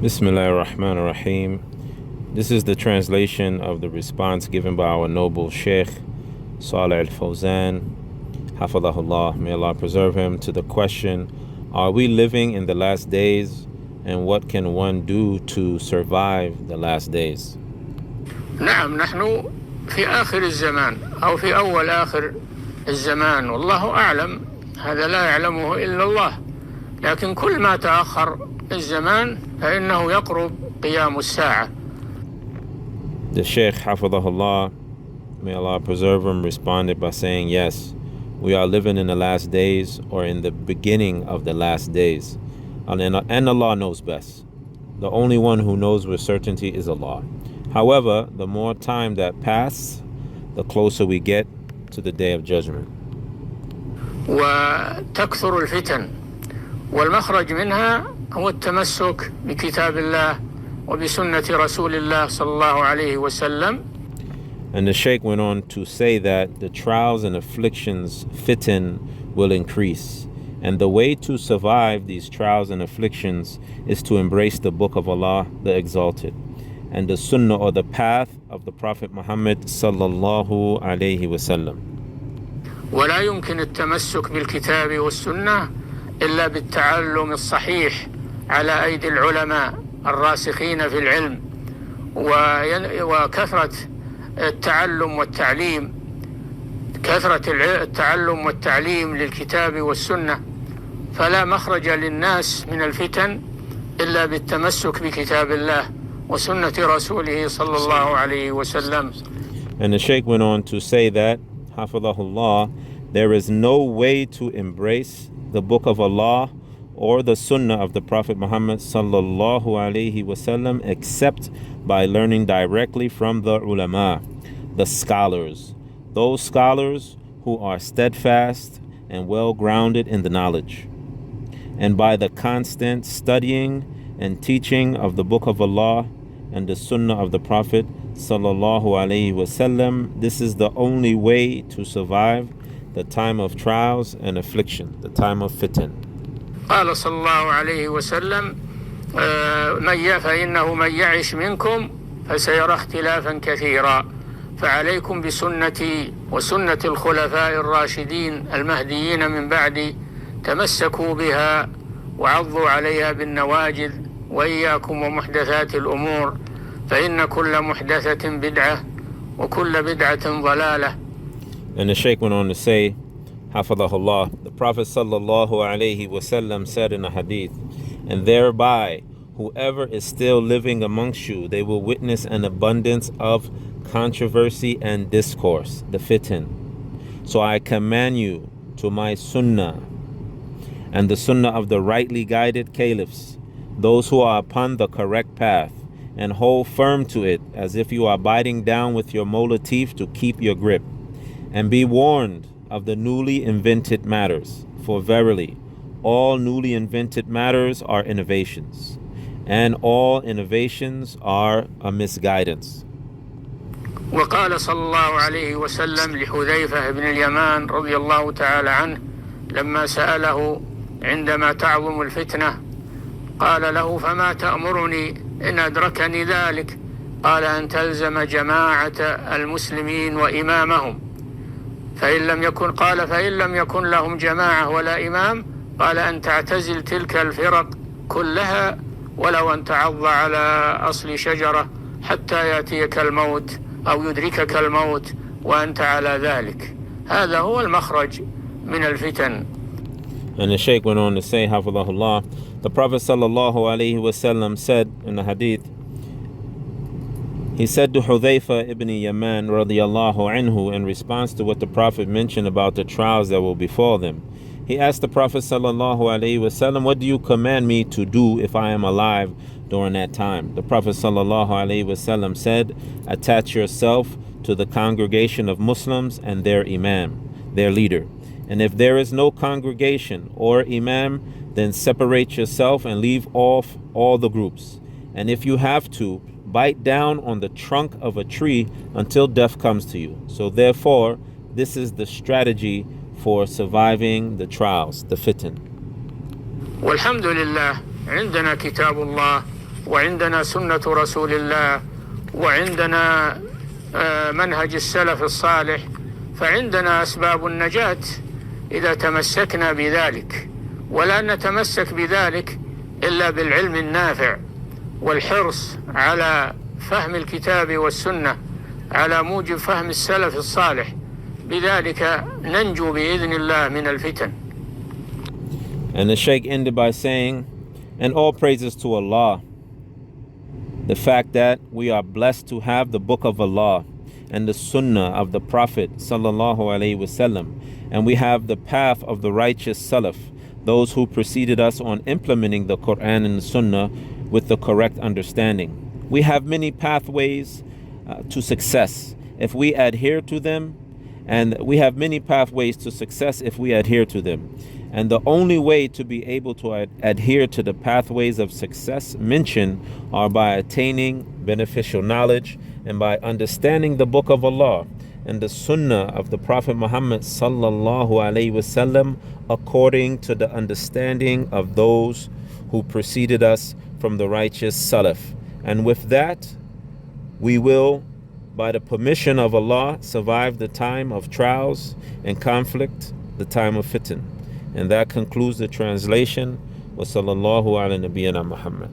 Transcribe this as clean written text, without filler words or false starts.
Bismillah ar-Rahman ar-Rahim. This is the translation of the response given by our noble Sheikh Saleh Al-Fawzan, حفظه Allah, may Allah preserve him, to the question, are we living in the last days, and what can one do to survive the last days? نعم، نحن في آخر الزمان أو في أول آخر الزمان، والله أعلم، هذا لا يعلمه إلا الله. لكن كل ما تأخر الزمان فإنه يقرب قيام الساعة. The Sheikh, حفظه Allah, may Allah preserve him, responded by saying, yes, we are living in the last days, or in the beginning of the last days. And Allah knows best. The only one who knows with certainty is Allah. However, the more time that passes, the closer we get to the day of judgment. وتكثر الفتن والمخرج منها هو التمسك بكتاب الله وبسنة رسول الله صلى الله عليه وسلم. And the Shaykh went on to say that the trials and afflictions, fitan, will increase. And the way to survive these trials and afflictions is to embrace the book of Allah, the Exalted, and the Sunnah, or the path of the Prophet Muhammad sallallahu alayhi wasallam. ولا يمكن التمسك بالكتاب والسنة إلا بالتعلم الصحيح على أيدي العلماء الراسخين في العلم، وكثرة التعلم والتعليم، كثرة التعلم والتعليم للكتاب والسنة. فلا مخرج للناس من الفتن إلا بالتمسك بكتاب الله وسنة رسوله صلى الله عليه وسلم. And the Shaykh went on to say that, حفظه, there is no way to embrace the book of Allah or the Sunnah of the Prophet Muhammad sallallahu alaihi wasallam except by learning directly from the ulama, the scholars, those scholars who are steadfast and well grounded in the knowledge, and by the constant studying and teaching of the book of Allah and the Sunnah of the Prophet sallallahu alaihi wasallam. This is the only way to survive the time of trials and affliction, the time of fitan. قال صلى الله عليه وسلم فإنه من يعش منكم فسيرى اختلافا كثيرا فعليكم بسنتي وسنة الخلفاء الراشدين المهديين من بعدي تمسكوا بها وعضوا عليها بالنواجذ وإياكم ومحدثات الأمور فإن كل محدثة بدعة وكل بدعة ضلالة. And the Shaykh went on to say, حفظه, the Prophet sallallahu alaihi wasallam said in a hadith, and thereby whoever is still living amongst you, they will witness an abundance of controversy and discourse, the fitan. So I command you to my sunnah and the sunnah of the rightly guided caliphs, those who are upon the correct path, and hold firm to it as if you are biting down with your molar teeth to keep your grip. And be warned of the newly invented matters, for verily all newly invented matters are innovations, and all innovations are a misguidance. وقال صلى الله عليه وسلم لحذيفة بن اليمان رضي الله تعالى عنه لما سأله عندما تعظم الفتنة، قال له فما تأمرني إن أدركني ذلك؟ قال أن تلزم جماعة المسلمين وإمامهم. فإن لم يكن لهم جماعة ولا إمام، قال أن تعتزل تلك الفرق كلها ولو أن تعض على أصل شجرة حتى يأتيك الموت أو يدركك الموت وأنت على ذلك. هذا هو المخرج من الفتن. And the Shaykh went on to say, حفظه, the Prophet sallallahu alaihi wasallam said in the hadith, he said to Hudhayfa ibn Yaman radiyallahu anhu, in response to what the Prophet mentioned about the trials that will befall them, he asked the Prophet sallallahu alaihi wasallam, what do you command me to do if I am alive during that time? The Prophet sallallahu alaihi wasallam said, attach yourself to the congregation of Muslims and their imam, their leader. And if there is no congregation or imam, then separate yourself and leave off all the groups. And if you have to, bite down on the trunk of a tree until death comes to you. So therefore, this is the strategy for surviving the trials, the fitan. والحمد لله عندنا كتاب الله وعندنا سنة رسول الله وعندنا منهج السلف الصالح، فعندنا أسباب النجاة إذا تمسكنا بذلك، ولا نتمسك بذلك إلا بالعلم النافع والحرص على فهم الكتاب والسنة على موجب فهم السلف الصالح، بذلك ننجو بإذن الله من الفتن. And the Shaykh ended by saying, and all praises to Allah, the fact that we are blessed to have the book of Allah and the sunnah of the Prophet sallallahu alaihi wasallam, and we have the path of the righteous Salaf, those who preceded us on implementing the Quran and the Sunnah with the correct understanding. We have many pathways to success if we adhere to them, and we have many pathways to success if we adhere to them. And the only way to be able to adhere to the pathways of success mentioned are by attaining beneficial knowledge and by understanding the book of Allah and the sunnah of the Prophet Muhammad sallallahu alaihi wasallam according to the understanding of those who preceded us from the righteous Salaf. And with that, we will, by the permission of Allah, survive the time of trials and conflict, the time of fitn. And that concludes the translation. Wa sallallahu ala nabiyyina Muhammad.